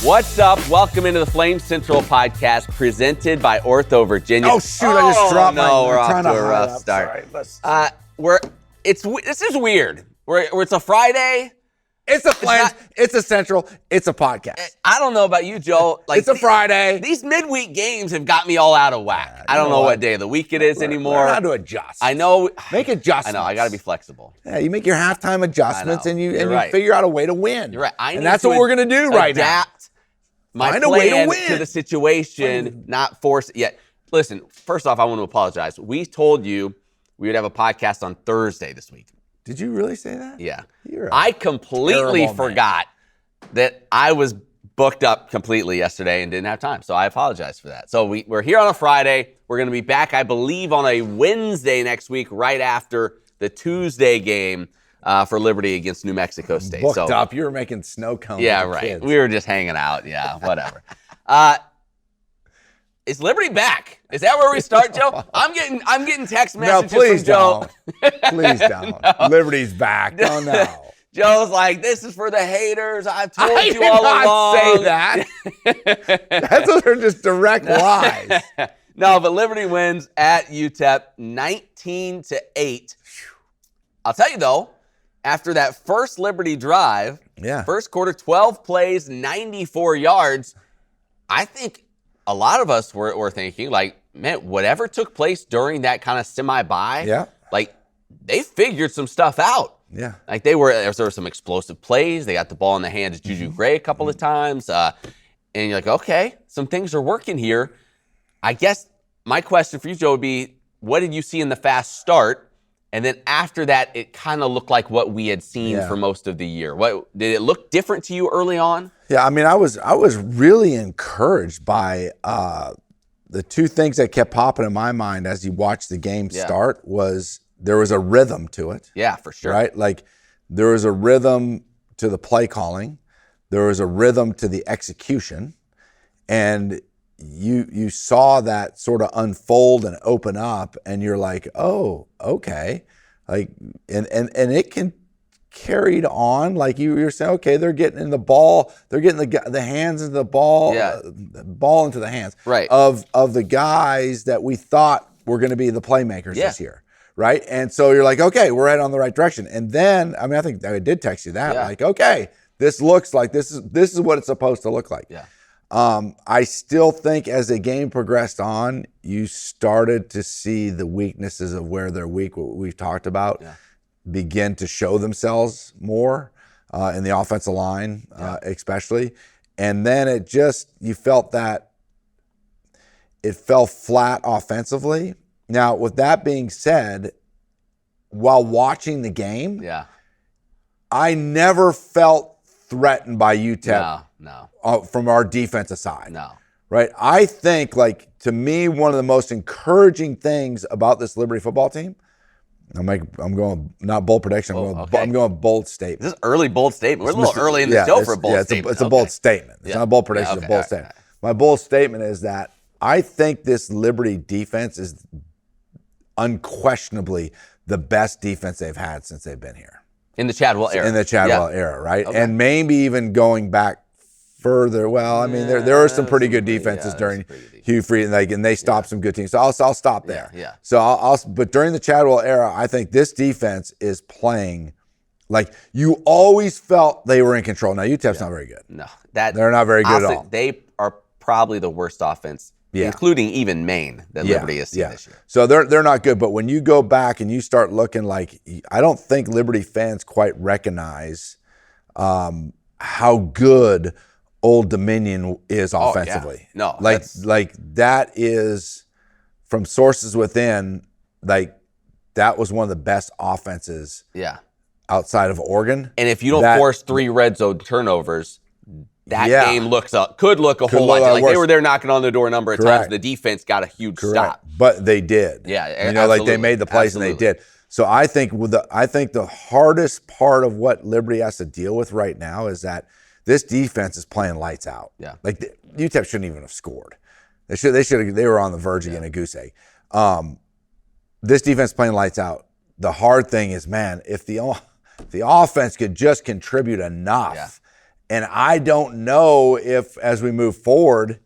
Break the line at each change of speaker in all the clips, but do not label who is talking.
What's up? Welcome into the Flame Central podcast presented by OrthoVirginia.
Oh shoot! I just dropped my.
No, we're off to a rough start.
Sorry,
This is weird. It's a Friday.
It's a Flames. It's a Central. It's a podcast.
I don't know about you, Joe.
It's a Friday.
These midweek games have got me all out of whack. I don't know what day of the week it is anymore.
Learn how to adjust.
I know.
Make adjustments.
I know. I got to be flexible.
Yeah, you make your halftime adjustments and you
right.
figure out a way to win.
You're right.
And that's what we're gonna do right now.
Adapt my
Find a way to
plan
win.
to the situation, not force it yet. Listen, first off, I want to apologize. We told you we would have a podcast on Thursday this week.
Did you really say that?
Yeah.
I
completely forgot that I was booked up completely yesterday and didn't have time. So I apologize for that. So we're here on a Friday. We're going to be back, I believe, on a Wednesday next week, right after the Tuesday game for Liberty against New Mexico State.
Booked up. You were making snow cones.
Yeah,
with the
right.
kids.
We were just hanging out. Yeah, whatever. Is Liberty back? Is that where we start, Joe? I'm getting text messages from Joe.
Please don't. Liberty's back. Oh no.
Joe's like, this is for the haters. I've told
I
you
did
all
not
along.
say that. Those are just direct lies.
No, but Liberty wins at UTEP 19-8. I'll tell you though, after that first Liberty drive, first quarter, 12 plays, 94 yards, I think a lot of us were thinking, like, man, whatever took place during that kind of semi-bye, like, they figured some stuff out.
Yeah.
Like, there were some explosive plays. They got the ball in the hands of Juju Gray a couple of times. And you're like, okay, some things are working here. I guess my question for you, Joe, would be, what did you see in the fast start? And then after that, it kind of looked like what we had seen for most of the year. What did it look different to you early on?
Yeah, I mean, I was really encouraged by the two things that kept popping in my mind as you watched the game start was there was a rhythm to it.
Yeah, for sure.
Right? Like there was a rhythm to the play calling. There was a rhythm to the execution. And you saw that sort of unfold and open up and you're like, oh, okay. Like and it can carried on, like you were saying, okay, they're getting in the ball, they're getting the hands into the ball, the ball into the hands of the guys that we thought were going to be the playmakers this year, right? And so you're like, okay, we're heading on the right direction. And then, I mean, I think I did text you that, like, okay, this looks like this is what it's supposed to look like.
Yeah.
I still think as the game progressed on, you started to see the weaknesses of where they're weak, what we've talked about. Yeah. Begin to show themselves more in the offensive line, especially. And then you felt that it fell flat offensively. Now, with that being said, while watching the game, I never felt threatened by UTEP from our defensive side.
No.
Right? I think, like, to me, one of the most encouraging things about this Liberty football team, I'm going not bold prediction. I'm going bold statement.
This is early bold statement. We're a little early in the show for a bold statement.
It's a bold statement. It's not a bold prediction. It's a bold statement. My bold statement is that I think this Liberty defense is unquestionably the best defense they've had since they've been here.
In the Chadwell era.
In the Chadwell era, right? Okay. And maybe even going back further. Well, I mean, there are some pretty good defenses during Hugh Freeze, and they stopped some good teams. So I'll stop there.
Yeah.
So but during the Chadwell era, I think this defense is playing like you always felt they were in control. Now UTEP's not very good.
No,
they're not very good at all.
They are probably the worst offense, including even Maine, that Liberty has seen this year.
So they're not good. But when you go back and you start looking, like, I don't think Liberty fans quite recognize how good Old Dominion is offensively.
No,
like that is from sources within. Like that was one of the best offenses. Outside of Oregon.
And if you don't force 3 red zone turnovers, that game could look a whole lot like they were there knocking on the door a number of times. The defense got a huge stop.
But they did. Like they made the plays and they did. So I think the hardest part of what Liberty has to deal with right now is that this defense is playing lights out. Like UTEP shouldn't even have scored. They were on the verge of getting a goose egg. This defense playing lights out. The hard thing is, man, if the offense could just contribute enough And I don't know if, as we move forward,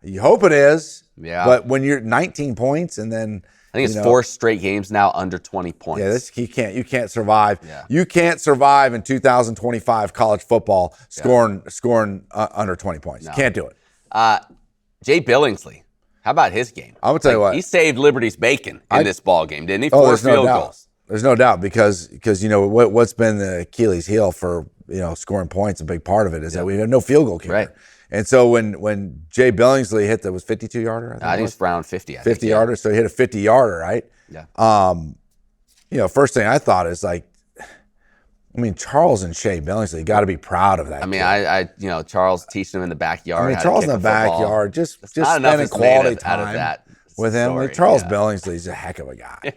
you hope it is.
Yeah.
But when you're 19 points and then
I think it's 4 straight games now under 20 points.
Yeah, you can't survive.
Yeah.
You can't survive in 2025 college football scoring under 20 points. No. Can't do it.
Jay Billingsley, how about his game?
I'm gonna tell you what,
he saved Liberty's bacon in this ball game, didn't he? 4 field goals.
There's no doubt because what's been the Achilles heel for scoring points. A big part of it is that we have no field goal kicker.
Right.
And so when Jay Billingsley hit was 52-yarder,
I think it was around 50.
50-yarder, so he hit a 50-yarder, right?
Yeah.
First thing I thought is Charles and Shea Billingsley got to be proud of that.
I Charles teaching him in the backyard.
Charles in the backyard, just spending quality time with him. Charles Billingsley's a heck of a guy.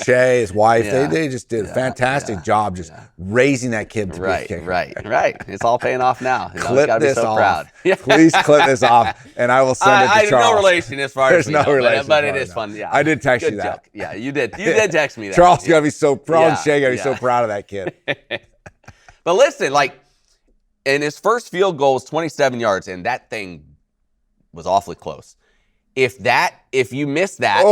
Shay, his wife, they just did a fantastic job just raising that kid to be a kicker.
Right. It's all paying off now.
Clip this off. Proud. Please clip this off, and I will send it to Charles.
I have no relation as far as
There's no relation,
but it is fun. Yeah,
I did text you that.
Joke. Yeah, you did. You did text me that.
Charles got to be so proud. Shay got to be so proud of that kid.
But listen, and his first field goal was 27 yards, and that thing was awfully close. If you miss that,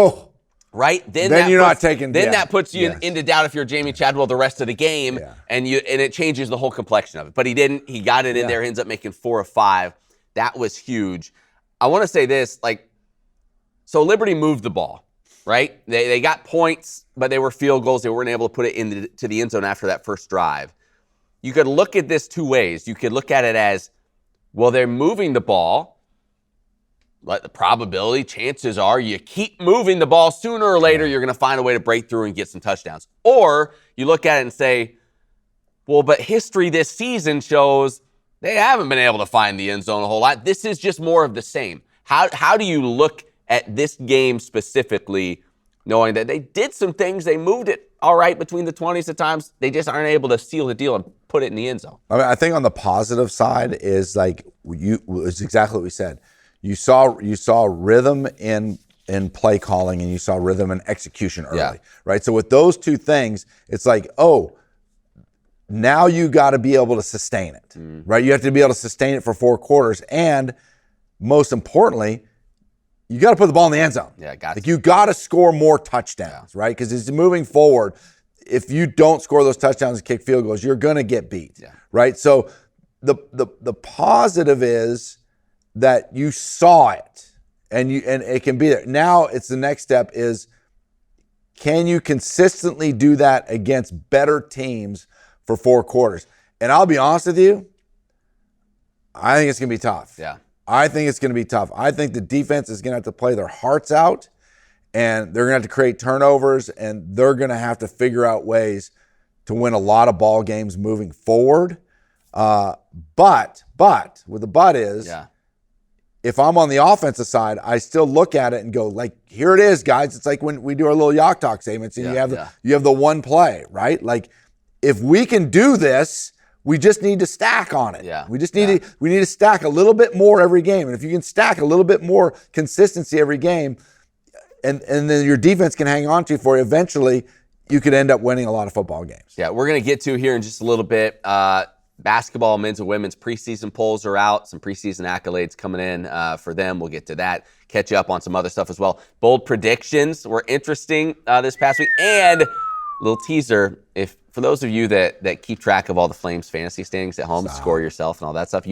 right, then
you're not taking.
Then that puts you into doubt if you're Jamie Chadwell the rest of the game, and it changes the whole complexion of it. But he didn't. He got it in there. Ends up making 4 of 5. That was huge. I want to say this, so Liberty moved the ball, right? They got points, but they were field goals. They weren't able to put it into the end zone after that first drive. You could look at this 2 ways. You could look at it as, well, they're moving the ball. But the probability, chances are, you keep moving the ball, sooner or later, you're going to find a way to break through and get some touchdowns. Or you look at it and say, well, but history this season shows they haven't been able to find the end zone a whole lot. This is just more of the same. How do you look at this game specifically, knowing that they did some things, they moved it all right between the 20s at times, they just aren't able to seal the deal and put it in the end zone?
I think on the positive side is it's exactly what we said. You saw rhythm in play calling, and you saw rhythm in execution early, right? So with those 2 things, it's now you got to be able to sustain it, right? You have to be able to sustain it for 4 quarters, and most importantly, you got to put the ball in the end zone.
Yeah, got
you got to score more touchdowns, right? Because it's moving forward. If you don't score those touchdowns and kick field goals, you're going to get beat, right? So the positive is that you saw it, and it can be there. Now it's the next step is, can you consistently do that against better teams for 4 quarters? And I'll be honest with you, I think it's going to be tough.
Yeah.
I think it's going to be tough. I think the defense is going to have to play their hearts out, and they're going to have to create turnovers, and they're going to have to figure out ways to win a lot of ball games moving forward. But with the but is, if I'm on the offensive side, I still look at it and go, here it is, guys. It's like when we do our little Yacht Talk statements, and you have the one play, right? If we can do this, we just need to stack on it.
Yeah.
We just need to stack a little bit more every game. And if you can stack a little bit more consistency every game, and then your defense can hang on to you for you, eventually you could end up winning a lot of football games.
Yeah, we're going to get to here in just a little bit. Basketball, men's and women's preseason polls are out. Some preseason accolades coming in for them. We'll get to that. Catch you up on some other stuff as well. Bold predictions were interesting this past week. And a little teaser, for those of you that keep track of all the Flames fantasy standings at home, score yourself and all that stuff,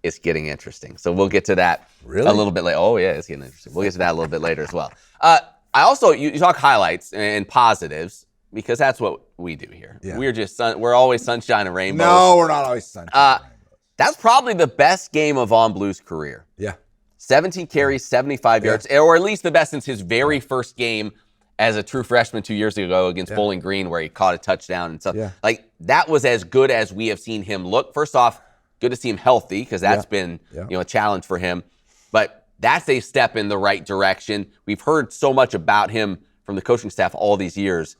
it's getting interesting. So we'll get to that a little bit later. Oh, yeah, it's getting interesting. We'll get to that a little bit later as well. I also, you talk highlights and positives, because that's what we do here. Yeah. We're always sunshine and rainbows.
No, we're not always sunshine and rainbows.
That's probably the best game of Vaughn Blue's career.
Yeah.
17 carries, 75 yards, or at least the best since his very first game as a true freshman 2 years ago against Bowling Green, where he caught a touchdown and stuff. Yeah. That was as good as we have seen him look. First off, good to see him healthy, because that's been a challenge for him. But that's a step in the right direction. We've heard so much about him from the coaching staff all these years.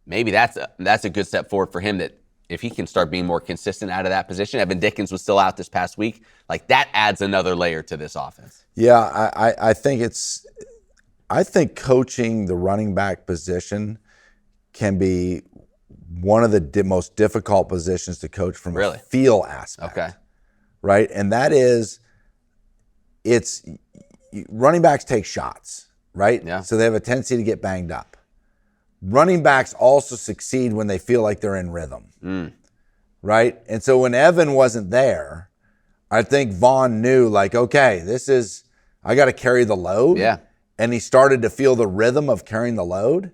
Maybe that's a good step forward for him, that if he can start being more consistent out of that position. Evan Dickens was still out this past week. That adds another layer to this offense.
Yeah, I think coaching the running back position can be one of the most difficult positions to coach from a feel aspect.
Okay.
Right? And that is, running backs take shots, right?
Yeah.
So they have a tendency to get banged up. Running backs also succeed when they feel like they're in rhythm, right? And so when Evan wasn't there, I think Vaughn knew, like, okay, I got to carry the load.
Yeah.
And he started to feel the rhythm of carrying the load.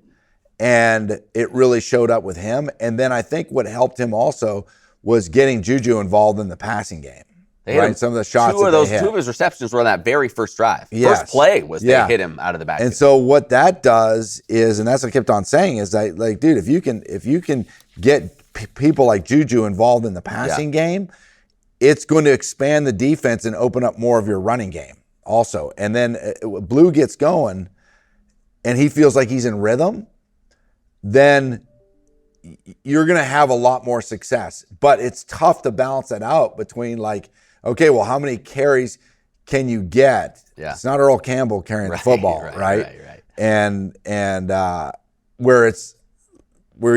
And it really showed up with him. And then I think what helped him also was getting Juju involved in the passing game. Right, some of the shots.
Two of his receptions were on that very first drive.
Yes.
First play was they hit him out of the backfield.
And so what that does is, and that's what I kept on saying, is that, like, dude, if you can get people like Juju involved in the passing game, it's going to expand the defense and open up more of your running game also. And then Blue gets going, and he feels like he's in rhythm, then you're going to have a lot more success. But it's tough to balance that out between, like, okay, well, how many carries can you get?
Yeah.
It's not Earl Campbell carrying the football, right? And where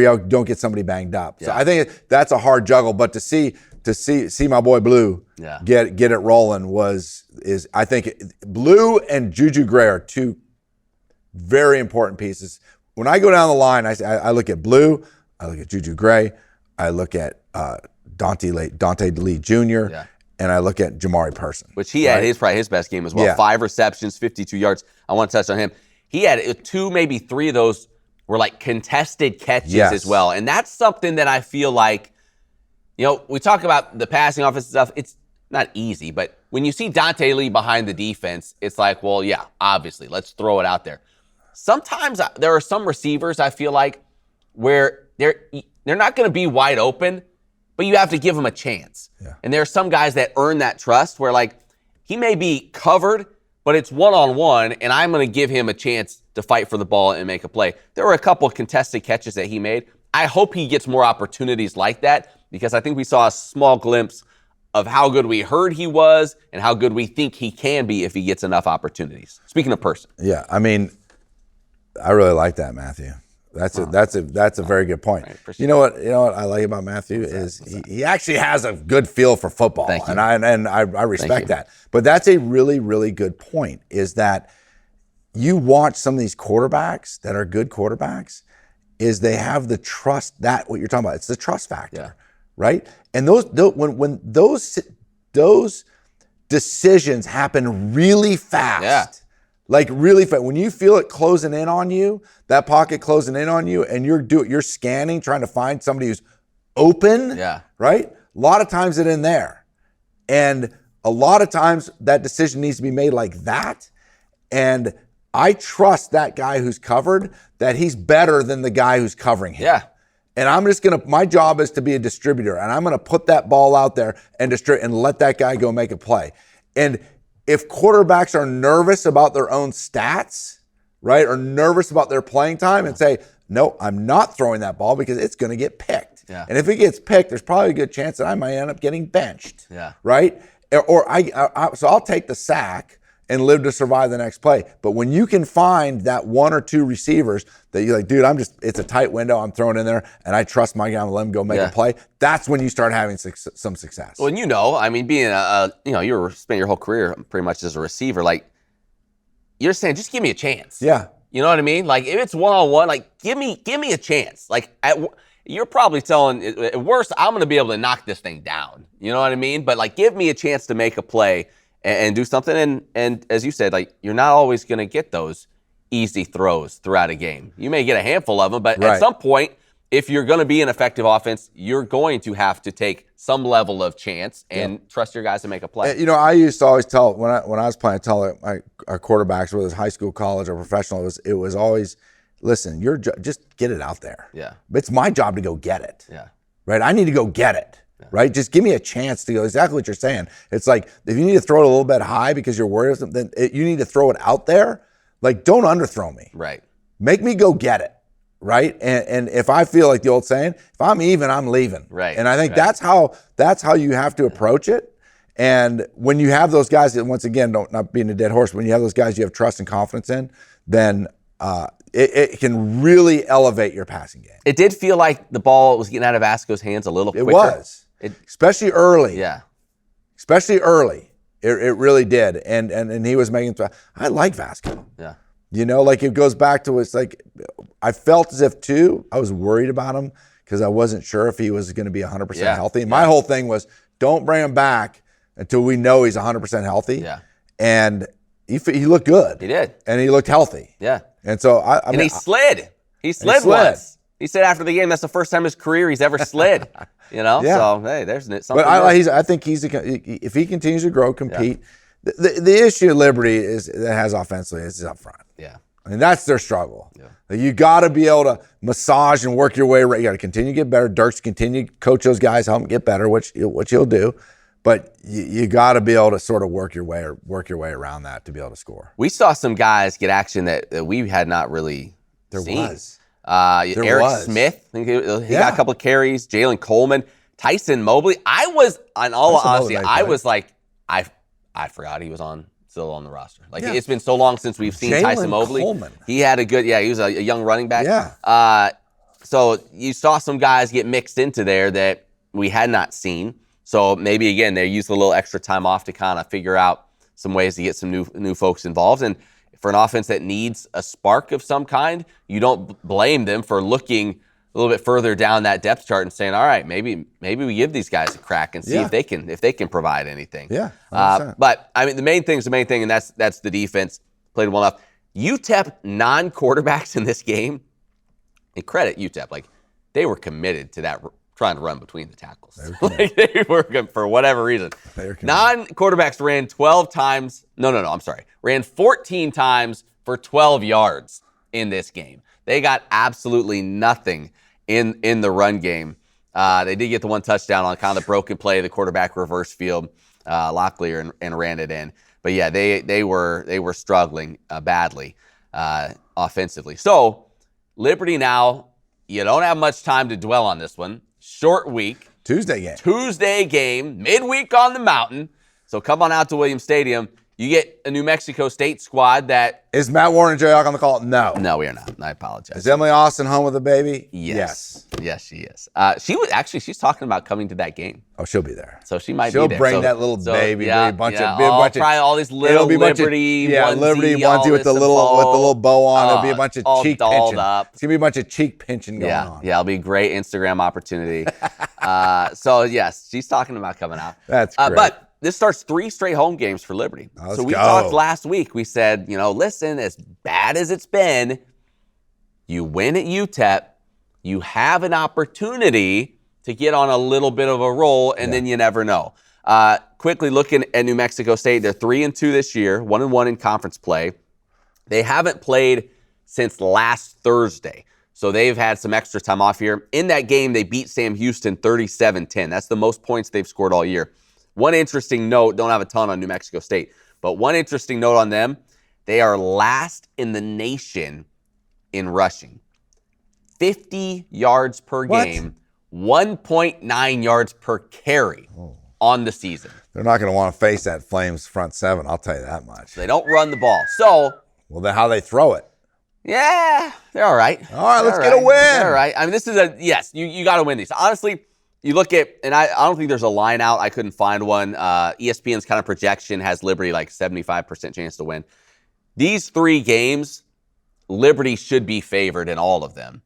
you don't get somebody banged up. So I think that's a hard juggle. But to see my boy Blue get it rolling is I think Blue and Juju Gray are two very important pieces. When I go down the line, I look at Blue, I look at Juju Gray, I look at Dante Lee Jr., and I look at Jamari Person.
Which he had probably his best game as well. 5 receptions, 52 yards. I want to touch on him. He had 2, maybe 3 of those were like contested catches as well. And that's something that I feel like, we talk about the passing offense stuff. It's not easy, but when you see Dante Lee behind the defense, it's like, well, yeah, obviously, let's throw it out there. Sometimes there are some receivers I feel like where they're not going to be wide open, but you have to give him a chance. Yeah. And there are some guys that earn that trust where, like, he may be covered, but it's one-on-one, and I'm going to give him a chance to fight for the ball and make a play. There were a couple of contested catches that he made. I hope he gets more opportunities like that, because I think we saw a small glimpse of how good we heard he was and how good we think he can be if he gets enough opportunities. Speaking of Person.
Yeah, I mean, I really like that, Matthew. That's a very good point. Right, you know what I like about Matthew is he actually has a good feel for football, and I respect that. But that's a really, really good point. Is that you watch some of these quarterbacks that are good quarterbacks, is they have the trust, that what you're talking about. It's the trust factor, right? And when those decisions happen really fast. Like really fast. When you feel it closing in on you, that pocket closing in on you, and you're scanning, trying to find somebody who's open, right? A lot of times it's in there. And a lot of times that decision needs to be made like that. And I trust that guy who's covered, that he's better than the guy who's covering him. Yeah. And my job is to be a distributor, and I'm going to put that ball out there and let that guy go make a play. And if quarterbacks are nervous about their own stats, right, or nervous about their playing time and say, no, I'm not throwing that ball because it's going to get picked. Yeah. And if it gets picked, there's probably a good chance that I might end up getting benched, right? So I'll take the sack and live to survive the next play. But when you can find that 1 or 2 receivers that you're like, dude, it's a tight window, I'm throwing in there, and I trust my guy, I'm gonna let him go make a play, that's when you start having some success.
Well, and being you spent your whole career pretty much as a receiver, like, you're saying, just give me a chance. Yeah. You know what I mean? Like, if it's one-on-one, like, give me a chance. Like, you're probably telling, at worst, I'm going to be able to knock this thing down. You know what I mean? But, like, give me a chance to make a play and do something. And as you said, like, you're not always going to get those easy throws throughout a game. You may get a handful of them, but at some point, if you're going to be an effective offense, you're going to have to take some level of chance and trust your guys to make a play.
I used to always tell, when I was playing, our quarterbacks, whether it's high school, college, or professional, it was always, listen, just get it out there. Yeah. It's my job to go get it. Yeah. Right? I need to go get it. Yeah. Right? Just give me a chance to go. Exactly what you're saying. It's like, if you need to throw it a little bit high because you're worried, then you need to throw it out there. Like, don't underthrow me. Right. Make me go get it. Right. And if I feel like the old saying, if I'm even, I'm leaving. Right. And I think that's how you have to approach it. And when you have those guys that, once again, not being a dead horse, when you have those guys you have trust and confidence in, then it can really elevate your passing game.
It did feel like the ball was getting out of Vasco's hands a little quicker.
It was, especially early.
Yeah.
Especially early. It really did. And he was making, I like Vasco.
Yeah.
You know, like it goes back to, it's like, I felt as if too, I was worried about him because I wasn't sure if he was going to be 100% healthy. And my whole thing was, don't bring him back until we know he's 100% healthy.
Yeah.
And he looked good.
He did.
And he looked healthy.
Yeah.
And so I mean,
he slid. He slid once. He said after the game, that's the first time in his career he's ever slid. You know?
Yeah.
So, hey, there's something.
But I think if he continues to grow, compete, the issue at Liberty that has offensively is up front.
Yeah.
I mean, that's their struggle.
Yeah.
You got to be able to massage and work your way. You got to continue to get better. Dirk's continue to coach those guys, help them get better, which he'll do. But you got to be able to sort of work your way around that to be able to score.
We saw some guys get action that we had not really seen. Eric Smith, I think he got a couple of carries. Jalen Coleman, Tyson Mobley. I was, in all honesty, I was like, I forgot he was still on the roster. Like it's been so long since we've seen Tyson Mobley.
Coleman.
He had he was a young running back.
Yeah.
So you saw some guys get mixed into there that we had not seen. So maybe, again, they used a little extra time off to kind of figure out some ways to get some new folks involved. And for an offense that needs a spark of some kind, you don't blame them for looking a little bit further down that depth chart and saying, all right, maybe we give these guys a crack and see if they can provide anything.
Yeah.
But I mean, the main thing is the main thing, and that's the defense played well enough. UTEP non-quarterbacks in this game, and credit UTEP, like they were committed to that, trying to run between the tackles. They were for whatever reason. Non-quarterbacks ran 12 times. Ran 14 times for 12 yards in this game. They got absolutely nothing in the run game. They did get the one touchdown on kind of the broken play, the quarterback reverse field, Locklear, and ran it in. But yeah, they were struggling badly offensively. So Liberty now, you don't have much time to dwell on this one. Short week. Tuesday game, midweek on the mountain. So come on out to Williams Stadium. You get a New Mexico State squad that...
Is Matt Warren and Joey Hawk on the call? No.
No, we are not. I apologize.
Is Emily Austin home with a baby?
Yes. Yes, she is. She's talking about coming to that game.
Oh, she'll be there.
So she might be
there.
She'll
bring that little baby.
Probably all these little Liberty onesie,
Liberty onesie with the little bow on. There'll be a bunch of cheek pinching.
Up.
It's going to be a bunch of cheek pinching going on.
Yeah, it'll be a great Instagram opportunity. So, yes, she's talking about coming out.
That's great.
But this starts 3 straight home games for Liberty.
Let's
so we
go.
talked last week. We said, listen, as bad as it's been, you win at UTEP, you have an opportunity to get on a little bit of a roll, and then you never know. Quickly looking at New Mexico State, they're 3-2 this year, 1-1 in conference play. They haven't played since last Thursday, so they've had some extra time off here. In that game, they beat Sam Houston 37-10. That's the most points they've scored all year. One interesting note, don't have a ton on New Mexico State, but one interesting note on them, they are last in the nation in rushing. 50 yards per game, 1.9 yards per carry on the season.
They're not going to want to face that Flames front seven, I'll tell you that much.
They don't run the ball. So,
well, then how they throw it?
Yeah, they're all right.
All right, let's get a win.
They're all right. I mean, this is you got to win these. Honestly, you look at, and I don't think there's a line out. I couldn't find one. ESPN's kind of projection has Liberty like 75% chance to win. These 3 games, Liberty should be favored in all of them.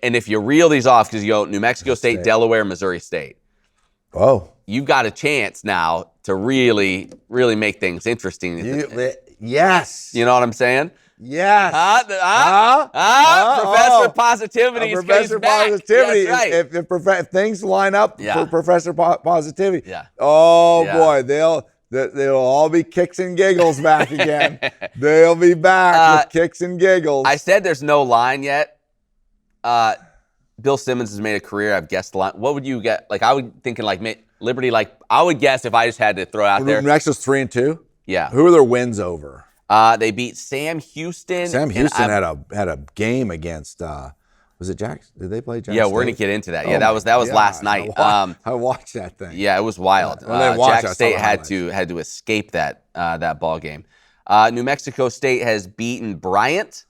And if you reel these off, because you go New Mexico State, Delaware, Missouri State.
Oh.
You've got a chance now to really, really make things interesting.
Yes.
You know what I'm saying?
Yes.
Professor Positivity.
Professor Positivity.
That's right.
If things line up for Professor Positivity,
boy,
they'll all be kicks and giggles back again. They'll be back with kicks and giggles.
I said there's no line yet. Bill Simmons has made a career. I've guessed the line. What would you get? Like, I would thinking like Liberty. Like, I would guess if I just had to throw out there.
New Mexico's 3-2.
Yeah.
Who are their wins over?
They beat Sam Houston.
Sam Houston had a game against. Was it Jackson? Did they play Jackson?
Yeah, we're gonna get into that. Yeah, that was last night.
I watched that thing.
Yeah, it was wild. Jackson State had to escape that ball game. New Mexico State has beaten Bryant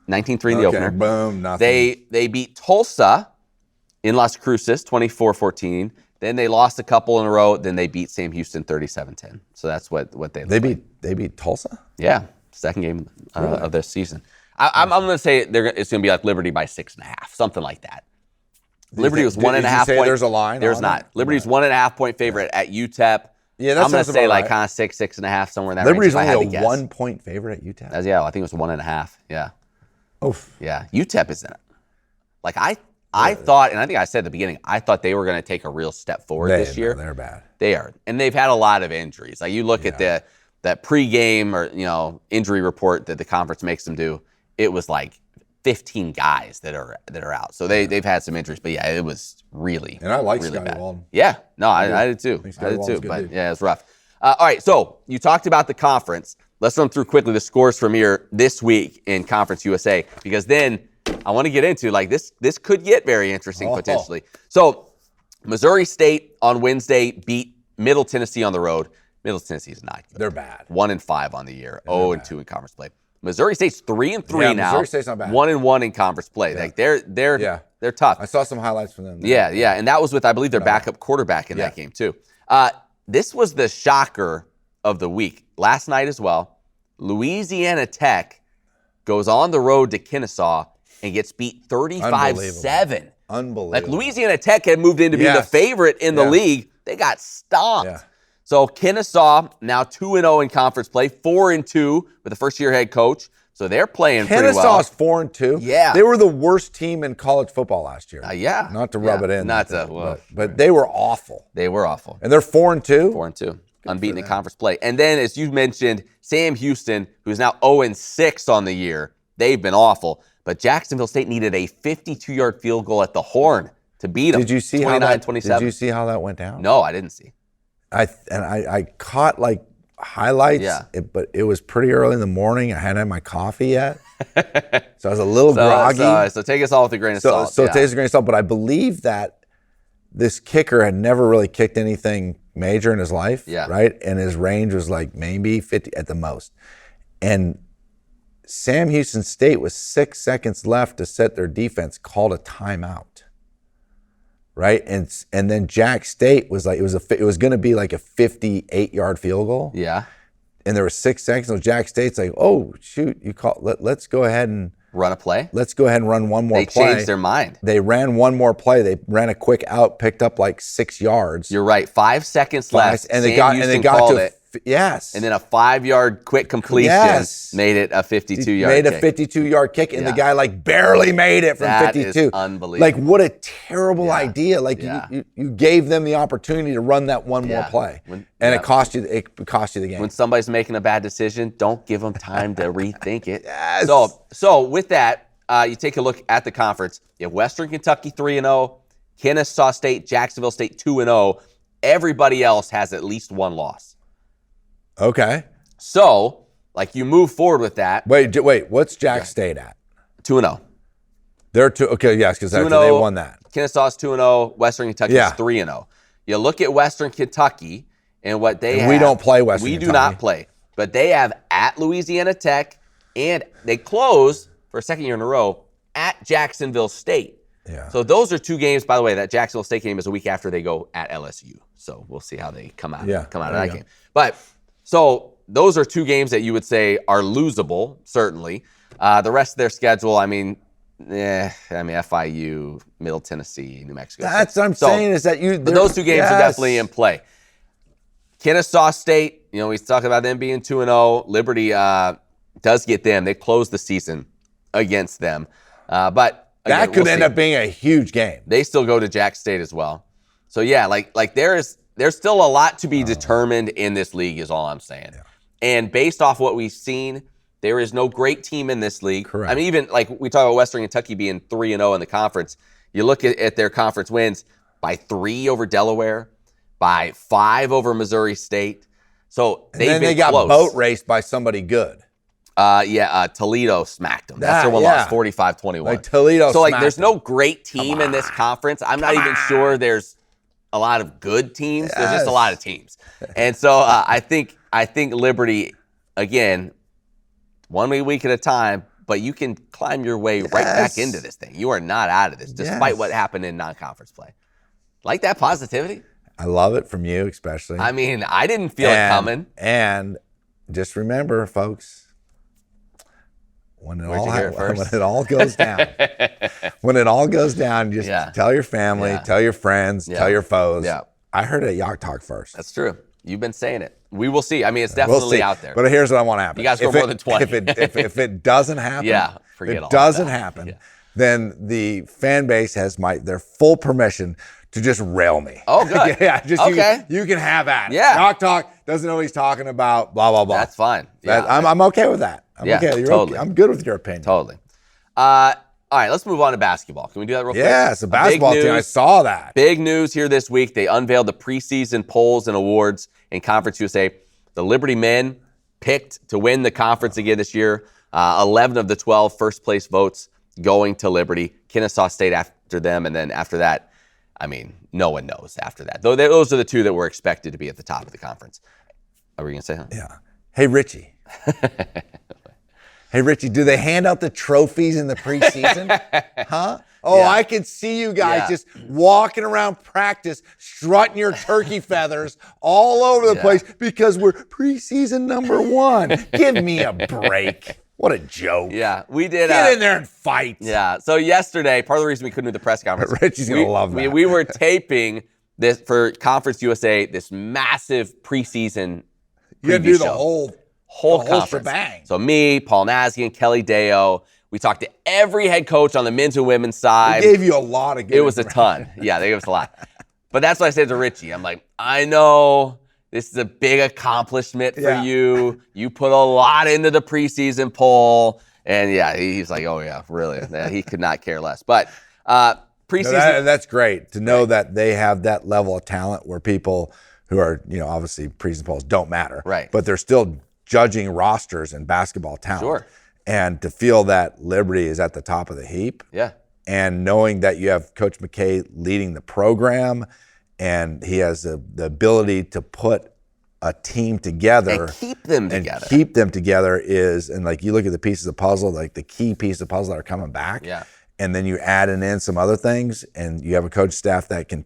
19-3 in the opener.
Boom, nothing.
They beat Tulsa in Las Cruces, 24-14. Then they lost a couple in a row. Then they beat Sam Houston 37-10. So that's what they
beat Tulsa?
Yeah, second game of this season. I'm going to say it's going to be like Liberty by 6.5, something like that. Liberty was 1.5 point.
There's a line?
There's not. Liberty's 1.5 point favorite at UTEP.
Yeah, that's
I'm going to say like kind of 6.5, somewhere in that
Liberty's
range.
Liberty's only a 1 point favorite at UTEP.
I think it was 1.5. Yeah.
Oof.
Yeah, UTEP is in it. Like I thought, and I think I said at the beginning, I thought they were going to take a real step forward this year.
They're bad.
They are, and they've had a lot of injuries. Like you look at that pregame or injury report that the conference makes them do. It was like 15 guys that are out. So they've had some injuries, but yeah, it was really
and I like
really
Scotty
bad.
Walden.
Yeah, no, I did too. But yeah, it's rough. All right, so you talked about the conference. Let's run through quickly the scores from here this week in Conference USA, because then I want to get into like this could get very interesting potentially. So Missouri State on Wednesday beat Middle Tennessee on the road. Middle Tennessee is not good.
They're bad.
1-5 on the year, 0-2 in conference play. Missouri State's 3-3 now.
Missouri State's not bad.
1-1 in conference play.
Yeah.
Like they're tough.
I saw some highlights from them.
Yeah, and that was with I believe their backup quarterback in that game too. This was the shocker of the week last night as well. Louisiana Tech goes on the road to Kennesaw and gets beat 35-7.
Unbelievable.
Like Louisiana Tech had moved in to be the favorite in the league. They got stomped.
Yeah.
So Kennesaw now 2-0 in conference play, 4-2 with the first-year head coach. So they're playing pretty well.
Kennesaw's 4-2.
Yeah.
They were the worst team in college football last year.
Yeah.
Not to rub it in.
But
they were awful.
They were awful.
And they're 4-2?
4-2. Unbeaten in conference play. And then, as you mentioned, Sam Houston, who's now 0-6 on the year, they've been awful. But Jacksonville State needed a 52-yard field goal at the Horn to beat them.
Did you see
29-27.
Did you see how that went down?
No, I didn't see.
I caught like highlights, but it was pretty early in the morning. I hadn't had my coffee yet, so I was a little groggy.
So take us all with a grain of salt.
So take us a grain of salt. But I believe that this kicker had never really kicked anything major in his life, right? And his range was like maybe 50 at the most. And Sam Houston State with 6 seconds left to set their defense called a timeout. Right, and then Jack State was like it was going to be like a 58-yard field goal.
Yeah,
and there were 6 seconds. So Jack State's like, oh shoot, let's go ahead and
run a play.
Let's go ahead and run one more play.
They changed their mind.
They ran one more play. They ran a quick out, picked up like 6 yards.
You're right. 5 seconds left,
and they got to it. Yes.
And then a 5-yard quick completion made it a 52-yard
kick. Made
a
52-yard kick, and the guy like barely made it from 52.
That is unbelievable.
Like what a terrible idea. Like you gave them the opportunity to run that one more play, and it cost you the game.
When somebody's making a bad decision, don't give them time to rethink it.
Yes.
So with that, you take a look at the conference. You have Western Kentucky 3-0, Kennesaw State, Jacksonville State 2-0. Everybody else has at least one loss.
Okay.
So, like you move forward with that.
Wait, what's Jack State at?
2-0.
They're 2. Okay, yes, because they won that.
Kennesaw's 2-0. Western Kentucky's 3-0. You look at Western Kentucky and what they have.
We don't play Western
Kentucky.
We
do not play. But they have at Louisiana Tech, and they close for a second year in a row at Jacksonville State.
Yeah.
So those are 2 games. By the way, that Jacksonville State game is a week after they go at LSU. So we'll see how they come out of that game. But so those are 2 games that you would say are losable, certainly. The rest of their schedule, I mean, FIU, Middle Tennessee, New Mexico.
That's what I'm saying is that
but those 2 games are definitely in play. Kennesaw State, we talk about them being 2-0. Liberty does get them. They closed the season against them. But again,
that could end up being a huge game.
They still go to Jack State as well. So yeah, like there's still a lot to be determined in this league is all I'm saying. Yeah. And based off what we've seen, there is no great team in this league.
Correct.
I mean, even like we talk about Western Kentucky being 3-0 in the conference. You look at their conference wins by 3 over Delaware, by 5 over Missouri State. So
they got boat raced by somebody good.
Toledo smacked them. That's their one loss, 45-21.
Like Toledo.
So there's no great team in this conference. I'm not even sure there's a lot of good teams. There's just a lot of teams. And so I think Liberty, again, 1 week at a time, but you can climb your way right back into this thing. You are not out of this, despite what happened in non-conference play. Like that positivity?
I love it from you, especially.
I mean, I didn't feel it coming.
And just remember, folks, when it all goes down, just tell your family, tell your friends, tell your foes. Yeah. I heard it at Yacht Talk first.
That's true. You've been saying it. We will see. I mean, it's definitely out there.
But here's what I want to happen.
You guys score more than 20.
If it doesn't happen, then the fan base has their full permission to just rail me.
Oh, good.
You can have at it.
Yeah.
Yacht Talk doesn't know what he's talking about, blah, blah, blah.
That's fine. Yeah.
I'm okay with that. I'm okay.
Totally.
I'm good with your opinion.
Totally. All right, let's move on to basketball. Can we do that real quick?
Yeah, it's a basketball team. I saw that.
Big news here this week. They unveiled the preseason polls and awards in Conference USA. The Liberty men picked to win the conference again this year. 11 of the 12 first-place votes going to Liberty. Kennesaw State after them, and then after that, I mean, no one knows after that. Those are the two that were expected to be at the top of the conference. Are we going to say something?
Yeah. Hey, Richie. Hey, Richie, do they hand out the trophies in the preseason? Huh? Oh, yeah. I could see you guys just walking around practice, strutting your turkey feathers all over the place because we're preseason number 1. Give me a break. What a joke.
Yeah, we did.
Get in there and fight.
Yeah, so yesterday, part of the reason we couldn't do the press conference.
Richie's going to love that.
We were taping this for Conference USA, this massive preseason
You had to do the whole conference. Shebang.
So me, Paul Nazian, Kelly Deo, we talked to every head coach on the men's and women's side.
They gave you a lot of good
It was a ton. Yeah, they gave us a lot. But that's what I said to Richie. I'm like, I know this is a big accomplishment for you. You put a lot into the preseason poll. And he's like, oh yeah, really? Yeah, he could not care less. But preseason.
That's great to know that they have that level of talent where people who are, obviously preseason polls don't matter.
Right.
But they're still judging rosters and basketball talent.
Sure.
And to feel that Liberty is at the top of the heap.
Yeah.
And knowing that you have Coach McKay leading the program and he has the ability to put a team together.
And keep them
together is, and like you look at the pieces of puzzle, like the key piece of puzzle that are coming back.
Yeah.
And then you add in some other things and you have a coach staff that can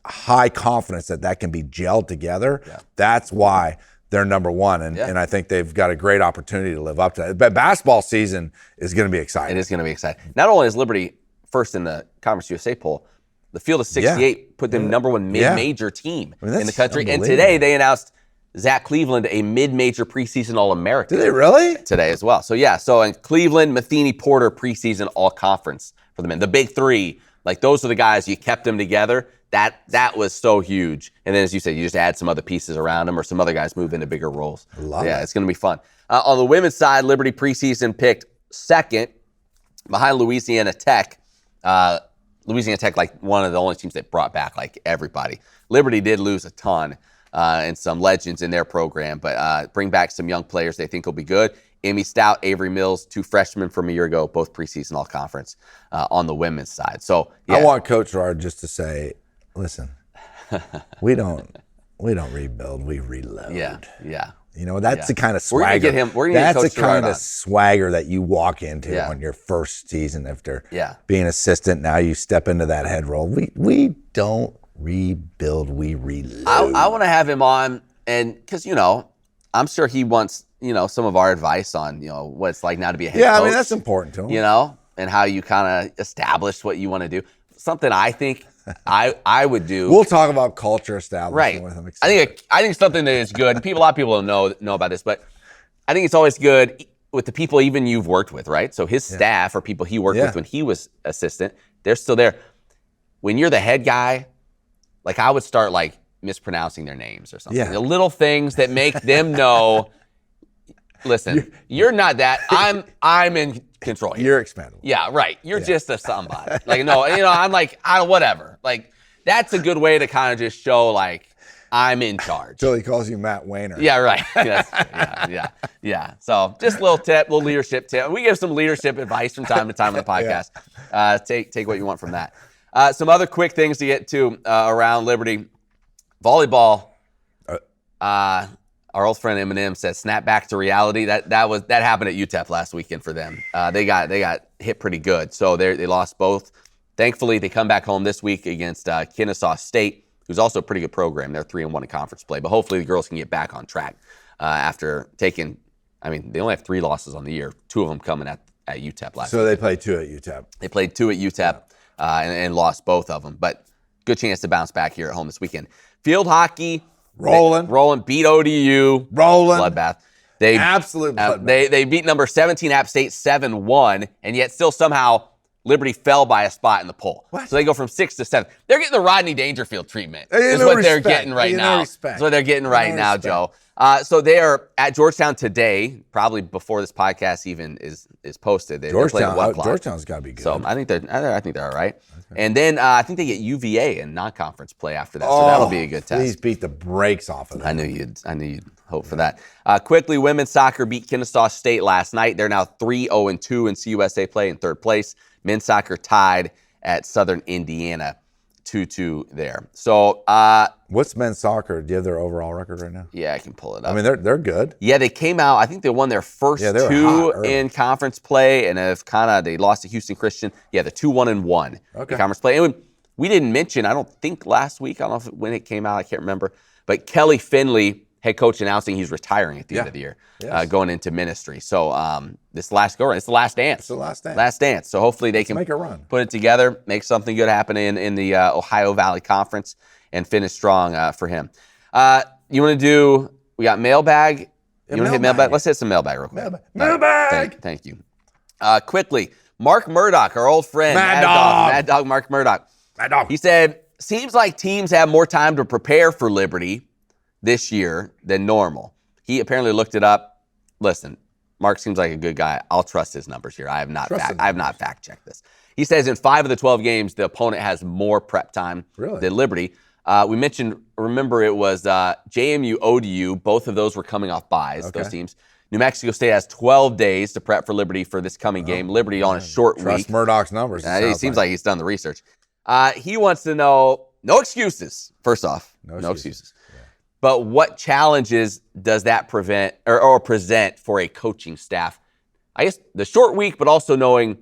high confidence that can be gelled together. Yeah. That's why they're number 1, and I think they've got a great opportunity to live up to that. But basketball season is going to be exciting.
It is going to be exciting. Not only is Liberty first in the Conference USA poll, the field of 68 put them number 1 mid-major team in the country. And today they announced Zach Cleveland a mid-major preseason All-American.
Did they really?
Today as well. So in Cleveland, Matheny, Porter, preseason All-Conference for the men. The big 3, like those are the guys, you kept them together. That was so huge. And then, as you said, you just add some other pieces around them or some other guys move into bigger roles.
Love it.
It's going to be fun. On the women's side, Liberty preseason picked 2nd behind Louisiana Tech. Louisiana Tech, like one of the only teams that brought back like everybody. Liberty did lose a ton and some legends in their program, but bring back some young players they think will be good. Amy Stout, Avery Mills, 2 freshmen from a year ago, both preseason all-conference on the women's side. So
I want Coach Rard just to say, listen, we don't rebuild, we reload.
Yeah.
That's the kind of swagger. That's the kind of swagger that you walk into on your first season after being assistant. Now you step into that head role. We don't rebuild, we reload.
I want to have him on, and because I'm sure he wants some of our advice on what it's like now to be a head coach.
Yeah, I mean that's important to him.
And how you kind of establish what you want to do. Something I think I would do.
We'll talk about culture establishment with him.
I think something that is good. A lot of people don't know about this, but I think it's always good with the people even you've worked with, right? So his staff or people he worked with when he was assistant, they're still there. When you're the head guy, like I would start like mispronouncing their names or something. The little things that make them know. Listen, you're not that. I'm in control here.
You're expendable.
Yeah, right. You're just a somebody. Like, no, I'm like, whatever. Like, that's a good way to kind of just show, like, I'm in charge.
Till he calls you Matt Wayner.
Yeah, right. Yeah. So just a little tip, little leadership tip. We give some leadership advice from time to time on the podcast. Take what you want from that. Some other quick things to get to around Liberty. Volleyball. Our old friend Eminem said, "Snap back to reality." That happened at UTEP last weekend for them. They got hit pretty good, so they lost both. Thankfully, they come back home this week against Kennesaw State, who's also a pretty good program. They're 3-1 in conference play, but hopefully the girls can get back on track after taking. I mean, they only have 3 losses on the year. 2 of them coming at UTEP last.
So they played 2 at UTEP.
They played 2 at UTEP and lost both of them, but good chance to bounce back here at home this weekend. Field hockey. Rolling, beat ODU. Bloodbath.
Absolute bloodbath.
They beat number 17 App State 7-1, and yet still somehow Liberty fell by a spot in the poll.
What?
So they go from 6 to 7. They're getting the Rodney Dangerfield treatment.
Is
what they're getting right now. That's what they're getting right now, Joe. So they are at Georgetown today, probably before this podcast even is posted. They're playing at 1 o'clock.
Georgetown's got to be good.
So I think they're all right. Okay. And then I think they get UVA in non-conference play after that. So that'll be a good test.
Please beat the brakes off of them.
I knew you'd hope for that. Quickly, women's soccer beat Kennesaw State last night. They're now 3-0-2 in CUSA play in 3rd place. Men's soccer tied at Southern Indiana. 2-2 there. So
what's men's soccer? Do you have their overall record right now?
Yeah, I can pull it up.
I mean, they're good.
Yeah, they came out. I think they won their first 2 in conference play, and they lost to Houston Christian. Yeah, the 2-1-1 in conference play. And we didn't mention, I don't think last week, I don't know when it came out, I can't remember, but Kelly Finley, head coach, announcing he's retiring at the end of the year, going into ministry. So this last go-around, it's the last dance.
It's the last dance.
Last dance. So hopefully they can
make a run,
put it together, make something good happen in the Ohio Valley Conference, and finish strong for him. You want to do? We got mailbag. You want to hit mailbag? Let's hit some mailbag real quick.
Mailbag.
Thank you. Quickly, Mark Murdoch, our old friend, Mad Dog Mark Murdoch.
Mad Dog.
He said, "Seems like teams have more time to prepare for Liberty this year than normal." He apparently looked it up. Listen, Mark seems like a good guy. I'll trust his numbers here. I have not fact-checked this. He says in 5 of the 12 games, the opponent has more prep time than Liberty. We mentioned, remember, it was JMU, ODU. Both of those were coming off buys, those teams. New Mexico State has 12 days to prep for Liberty for this coming game. Liberty on a short week.
Trust Murdoch's numbers.
It seems like he's done the research. He wants to know, no excuses, first off. No excuses. But what challenges does that prevent or present for a coaching staff? I guess the short week, but also knowing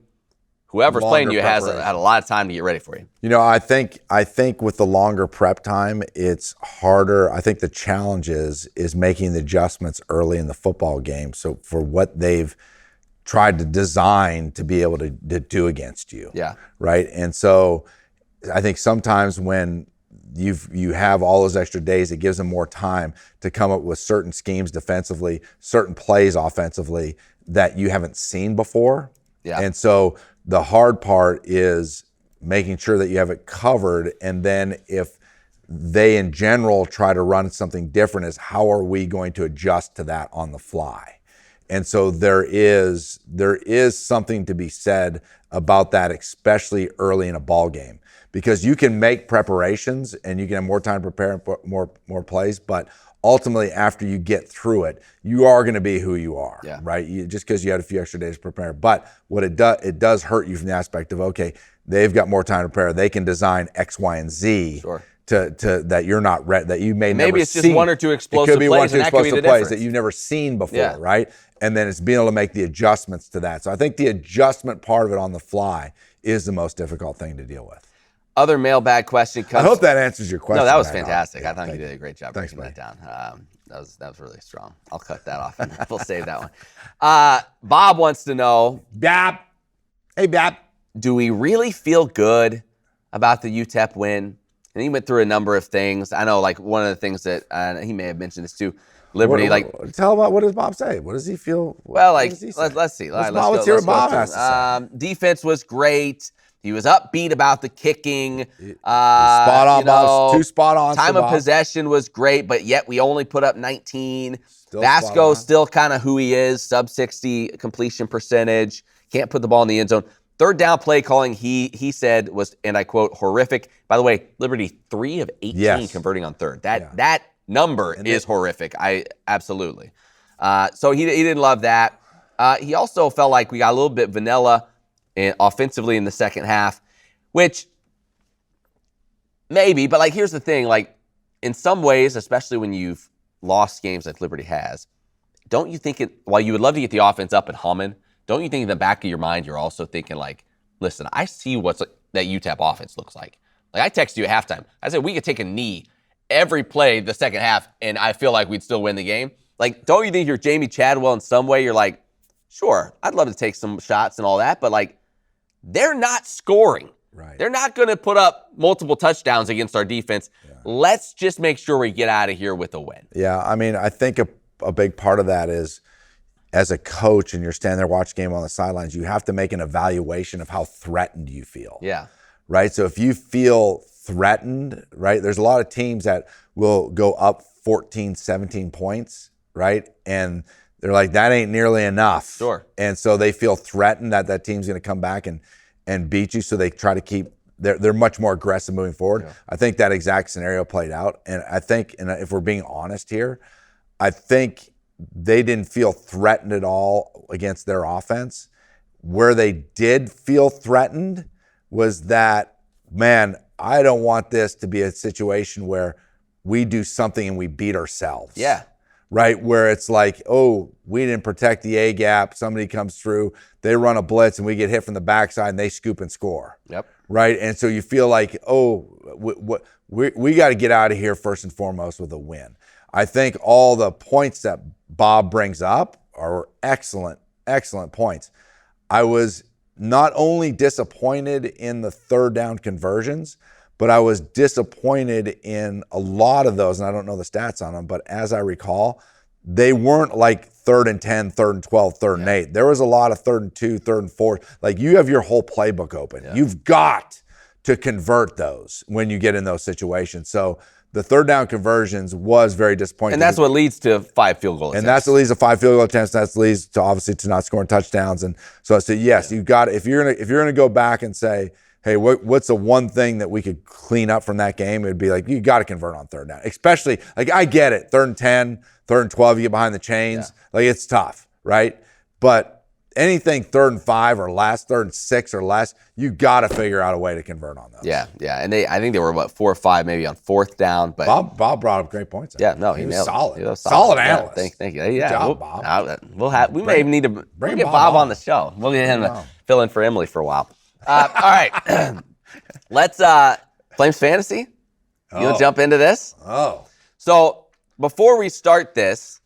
whoever's playing you has had a lot of time to get ready for you.
You know, I think with the longer prep time, it's harder. I think the challenge is making the adjustments early in the football game. So for what they've tried to design to be able to do against you. Yeah. Right. And so I think sometimes when you have all those extra days, it gives them more time to come up with certain schemes defensively, certain plays offensively that you haven't seen before. Yeah. And so the hard part is making sure that you have it covered. And then if they in general try to run something different, is how are we going to adjust to that on the fly? And so there is something to be said about that, especially early in a ball game. Because you can make preparations and you can have more time to prepare more plays, but ultimately after you get through it, you are going to be who you are, right? Just because you had a few extra days to prepare. But what it does hurt you from the aspect of, okay, they've got more time to prepare. They can design X, Y, and Z to that you're not ready, that you may never see.
Maybe it's just 1 or 2 explosive plays, and that could be the difference.
That you've never seen before, right? And then it's being able to make the adjustments to that. So I think the adjustment part of it on the fly is the most difficult thing to deal with.
Other mailbag question comes.
I hope that answers your question.
No, that was fantastic. I thought you did a great job breaking
buddy.
that down. That was really strong. I'll cut that off and we'll save that one. Bob wants to know.
Bab. Hey, Bab.
Do we really feel good about the UTEP win? And he went through a number of things. I know, like, one of the things that he may have mentioned this too. Liberty,
tell about, what does Bob say? What does he feel?
Well, let's see. Let's hear what
Bob has to say.
Defense was great. He was upbeat about the kicking.
Spot on, Bob. 2 spot on.
Time of possession was great, but yet we only put up 19. Vasco's still kind of who he is, sub 60 completion percentage. Can't put the ball in the end zone. 3rd down play calling, he said was, and I quote, horrific. By the way, Liberty 3 of 18 converting on 3rd. That number is horrific. Absolutely. So he didn't love that. He also felt like we got a little bit vanilla offensively in the second half, which maybe, but like, here's the thing, like, in some ways, especially when you've lost games like Liberty has, don't you think while you would love to get the offense up and humming, don't you think in the back of your mind you're also thinking like, listen, I see what that UTEP offense looks like. Like I texted you at halftime. I said we could take a knee every play the second half, and I feel like we'd still win the game. Like, don't you think you're Jamie Chadwell in some way? You're like, sure, I'd love to take some shots and all that, but like, they're not scoring.
Right.
They're not going to put up multiple touchdowns against our defense. Yeah. Let's just make sure we get out of here with a win.
Yeah, I mean, I think a big part of that is, as a coach and you're standing there watching the game on the sidelines, you have to make an evaluation of how threatened you feel.
Yeah.
Right? So if you feel threatened, right, there's a lot of teams that will go up 14, 17 points, right? And they're like, that ain't nearly enough.
Sure.
And so they feel threatened that team's going to come back and beat you. So they try to keep, they're much more aggressive moving forward. Yeah. I think that exact scenario played out. And I think, and if we're being honest here, I think they didn't feel threatened at all against their offense. Where they did feel threatened was that, man, I don't want this to be a situation where we do something and we beat ourselves.
Yeah.
Right? Where it's like, oh, we didn't protect the A gap. Somebody comes through, they run a blitz, and we get hit from the backside, and they scoop and score.
Yep.
Right? And so you feel like, oh, we got to get out of here first and foremost with a win. I think all the points that Bob brings up are excellent, excellent points. I was not only disappointed in the third down conversions, but I was disappointed in a lot of those, and I don't know the stats on them, but as I recall, they weren't like 3rd and 10, 3rd and 12, 3rd and 8. There was a lot of 3rd and 2, 3rd and 4. Like, you have your whole playbook open. Yeah. You've got to convert those when you get in those situations. So the third down conversions was very disappointing.
And that's what leads to 5 field goal attempts.
And that's what leads to 5 field goal attempts. That leads to, obviously, to not scoring touchdowns. And so I said, yes, you've got, if you're gonna go back and say, hey, what's the one thing that we could clean up from that game? It'd be like, you got to convert on third down. Especially, like, I get it, 3rd and 10, 3rd and 12, you get behind the chains. Yeah. Like, it's tough, right? But anything 3rd and 5 or less, 3rd and 6 or less, you got to figure out a way to convert on those.
Yeah. And I think they were about 4 or 5 maybe on 4th down. But
Bob brought up great points.
Yeah, no, he
was
nailed
solid.
It. He was
solid analyst.
Yeah, thank you. Yeah,
good job, Bob.
We may need to get Bob on the show. We'll get him to fill in for Emily for a while. All right. Let's Flames Fantasy. You'll jump into this. So before we start this,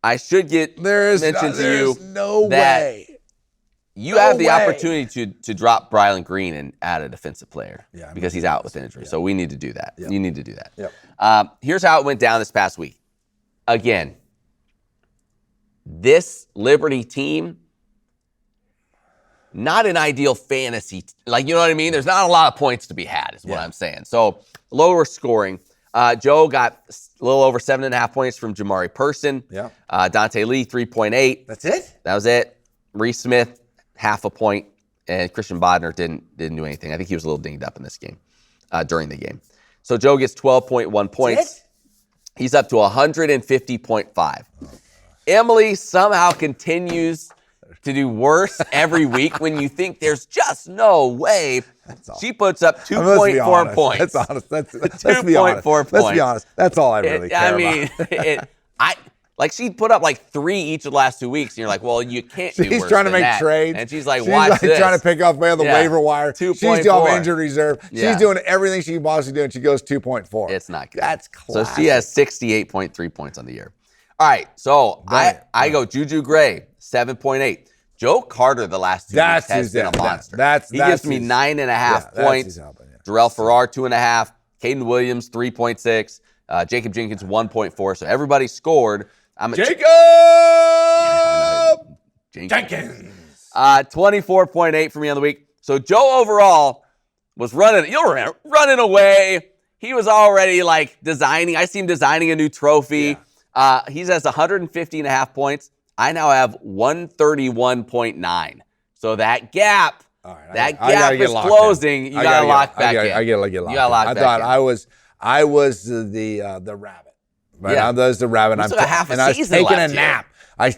I should mention to you that you have the opportunity to drop Brylan Green and add a defensive player because he's out with injury. So we need to do that. You need to do that.
Yep.
Here's how it went down this past week. Again, this Liberty team, not an ideal fantasy. Like, you know what I mean? There's not a lot of points to be had is what I'm saying. So lower scoring. Joe got a little over 7.5 points from Jamari Person.
Yeah.
Dante Lee, 3.8.
That's it?
That was it. Reese Smith, 0.5 point. And Christian Bodner didn't do anything. I think he was a little dinged up in this game, during the game. So Joe gets 12.1 points. He's up to 150.5. Emily somehow continues to do worse every week when you think there's just no way. She puts up 2.4 points.
That's honest. Let's be honest.
2.4 points.
Let's be honest. That's all I really care about.
She put up like 3 each of the last 2 weeks, and you're like, well, you can't do worse
She's trying to make
that.
trades.
And she's like, watch this.
Trying to pick up on the waiver wire.
2.4.
She's off injured reserve. She's doing everything she can possibly do, and she goes 2.4.
It's not good.
That's classic.
So she has 68.3 points on the year. All right, so I go Juju Gray, 7.8. Joe Carter the last 2 weeks has been a monster. He gives me 9.5 points. Jarrell Farrar, 2.5. Caden Williams, 3.6. Jacob Jenkins, 1.4. So everybody scored.
Jacob Jenkins.
24.8 for me on the week. So Joe overall was running away. He was already like designing. I see him designing a new trophy. He has 150.5 points. I now have 131.9. So that gap, is closing. You got to lock back in.
I got to get locked in.
I thought
I was the rabbit. Right now, there's the rabbit.
We still got half a
and I was
season
taking
left
a nap. I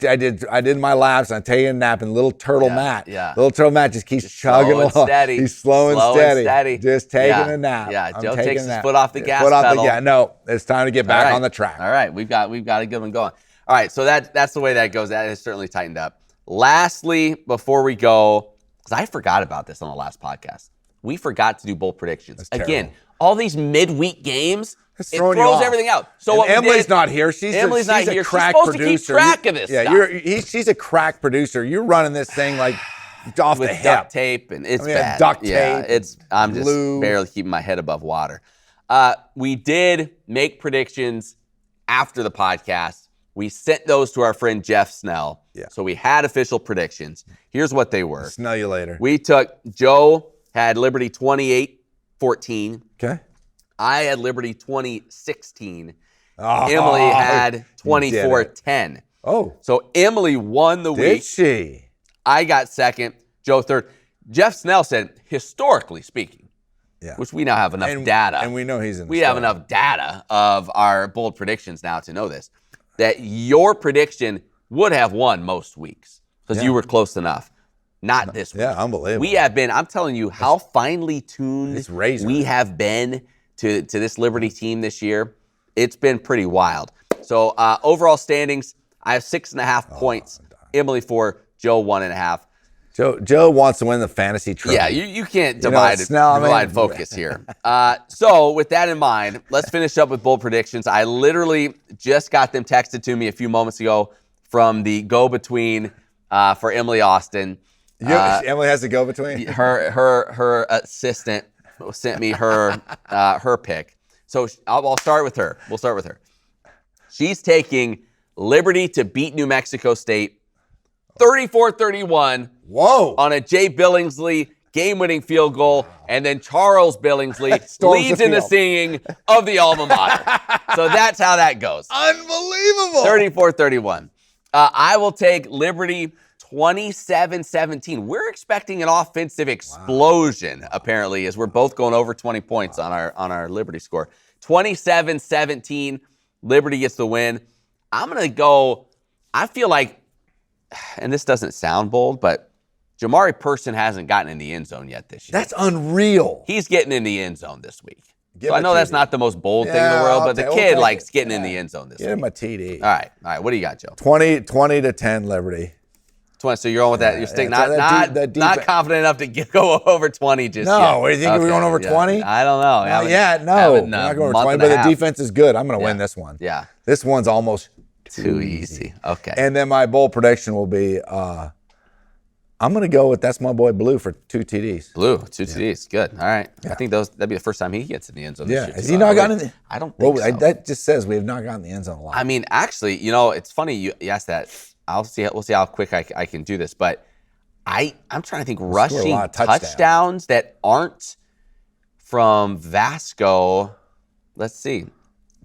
did my laps, and I'm taking a nap, and little turtle Matt.
Yeah.
Little turtle Matt just keeps chugging along.
Steady.
He's slow and steady. Just taking a nap.
Yeah,
I'm
Joe
taking
takes
a
his
nap.
foot off the gas pedal.
No, it's time to get back on the track.
All right, we've got a good one going. All right, so that's the way that goes. That has certainly tightened up. Lastly, before we go, because I forgot about this on the last podcast, we forgot to do bowl predictions. Again, all these midweek games, it throws everything out. So
Emily's not here. She's a crack
She's supposed
producer.
to keep track of this stuff.
She's a crack producer. You're running this thing like off the hip.
Duct tape, and it's bad.
Duct tape.
Yeah, I'm just barely keeping my head above water. We did make predictions after the podcast. We sent those to our friend Jeff Snell.
Yeah.
So we had official predictions. Here's what they were.
Snell you later.
Joe had Liberty 28-14.
Okay.
I had Liberty 20-16.
Oh,
Emily had 24-10.
Oh.
So Emily won the week.
Did she?
I got second. Joe third. Jeff Snell said, historically speaking, which we now have enough data.
And we know he's in the
We have enough data of our bold predictions now to know this, that your prediction would have won most weeks because you were close enough. Not this week.
Yeah, unbelievable.
We have been, I'm telling you, how finely tuned we have been to this Liberty team this year. It's been pretty wild. So overall standings, I have 6.5 points. Emily 4, Joe 1.5.
Joe wants to win the fantasy trophy.
Yeah, you can't divide focus here. So with that in mind, let's finish up with bold predictions. I literally just got them texted to me a few moments ago from the go-between for Emily Austin.
Emily has the go-between?
Her assistant sent me her pick. So I'll start with her. We'll start with her. She's taking Liberty to beat New Mexico State 34-31.
Whoa.
On a Jay Billingsley game-winning field goal, and then Charles Billingsley leads in the singing of the alma mater. So that's how that goes.
Unbelievable.
34-31. I will take Liberty 27-17. We're expecting an offensive explosion, apparently, as we're both going over 20 points on our Liberty score. 27-17, Liberty gets the win. I'm going to go, I feel like, and this doesn't sound bold, but Jamari Person hasn't gotten in the end zone yet this year.
That's unreal.
He's getting in the end zone this week. So I know that's not the most bold thing in the world, but the kid likes getting in the end zone this week.
Get him a TD.
All right. What do you got, Joe?
20-10 Liberty.
20. So you're on with that. You're sticking not confident enough to go over 20 just yet.
No, you think we're going over 20?
I don't know.
No. We're not going over 20, but the defense is good. I'm going to win this one.
Yeah.
This one's almost
too easy. Okay.
And then my bold prediction will be I'm going to go with that's my boy Blue for 2 TDs.
Blue, 2 TDs. Good. All right. Yeah. I think that'd be the first time he gets in the end zone this year.
Has he not gotten in the
I don't think so.
That just says we have not gotten in the end zone a lot.
I mean, actually, it's funny you asked that. We'll see how quick I can do this, but I'm trying to think rushing touchdowns that aren't from Vasco. Let's see.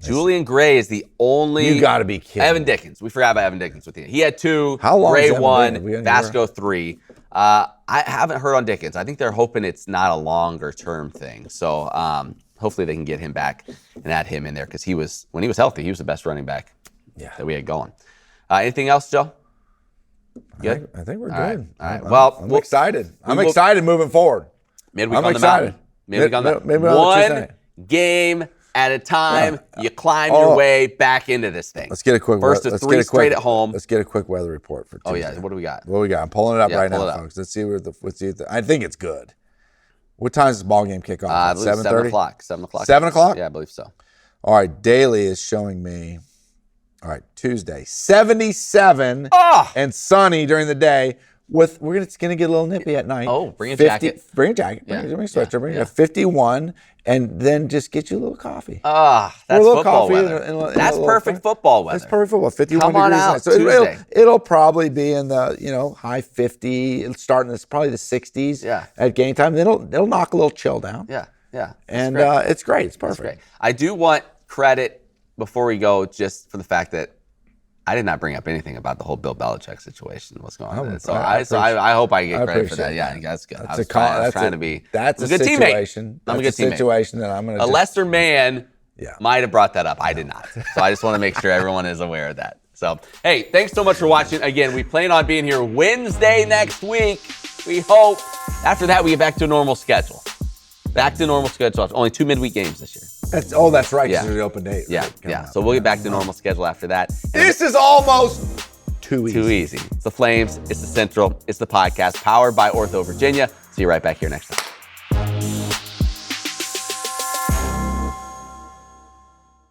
Julian Gray is the only.
You got to be kidding.
Evan Dickens. We forgot about Evan Dickens with you. He had 2.
How long?
Gray 1. Vasco 3. I haven't heard on Dickens. I think they're hoping it's not a longer term thing. So hopefully they can get him back and add him in there because when he was healthy, he was the best running back that we had going. Anything else, Joe? Good?
I think we're good.
All right. Well,
I'm excited. I'm excited moving forward.
Midweek on the mountain. Midweek on the mountain. One game at a time, you climb your way back into this thing.
Let's get a quick
first of 3 straight at home.
Let's get a quick weather report for Tuesday.
Oh yeah, what do we got?
I'm pulling it up right now, folks. Let's see I think it's good. What time does this ball game kick off? 7:30?
7 o'clock. 7 o'clock.
7 o'clock?
Yeah, I believe so.
All right, Daily is showing me. All right, Tuesday, 77 and sunny during the day. It's gonna get a little nippy at night.
Oh, bring a jacket.
Bring a jacket. Bring a sweatshirt. Bring a 51, and then just get you a little coffee.
That's football weather. That's perfect football weather.
That's perfect football. 51
Come on
degrees.
out
So
Tuesday.
it'll probably be in the high 50. It'll start in probably the 60s. At game time. Then it'll knock a little chill down.
Yeah.
And it's great. It's perfect.
Great. I do want credit before we go, just for the fact that I did not bring up anything about the whole Bill Belichick situation. What's going on? So I hope I get credit for that. Yeah, that's good. I was trying to be.
That's a
good
situation.
teammate. I'm a good teammate.
Situation that I'm going to.
A lesser man might have brought that up. I did not. So I just want to make sure everyone is aware of that. So, hey, thanks so much for watching. Again, we plan on being here Wednesday next week. We hope. After that, we get back to a normal schedule. Back to normal schedule. Only 2 midweek games this year.
That's right. Because there's the open date.
Yeah, So we'll get back to normal schedule after that.
And this is almost too easy.
It's the Flames. It's the Central. It's the podcast powered by OrthoVirginia. See you right back here next time.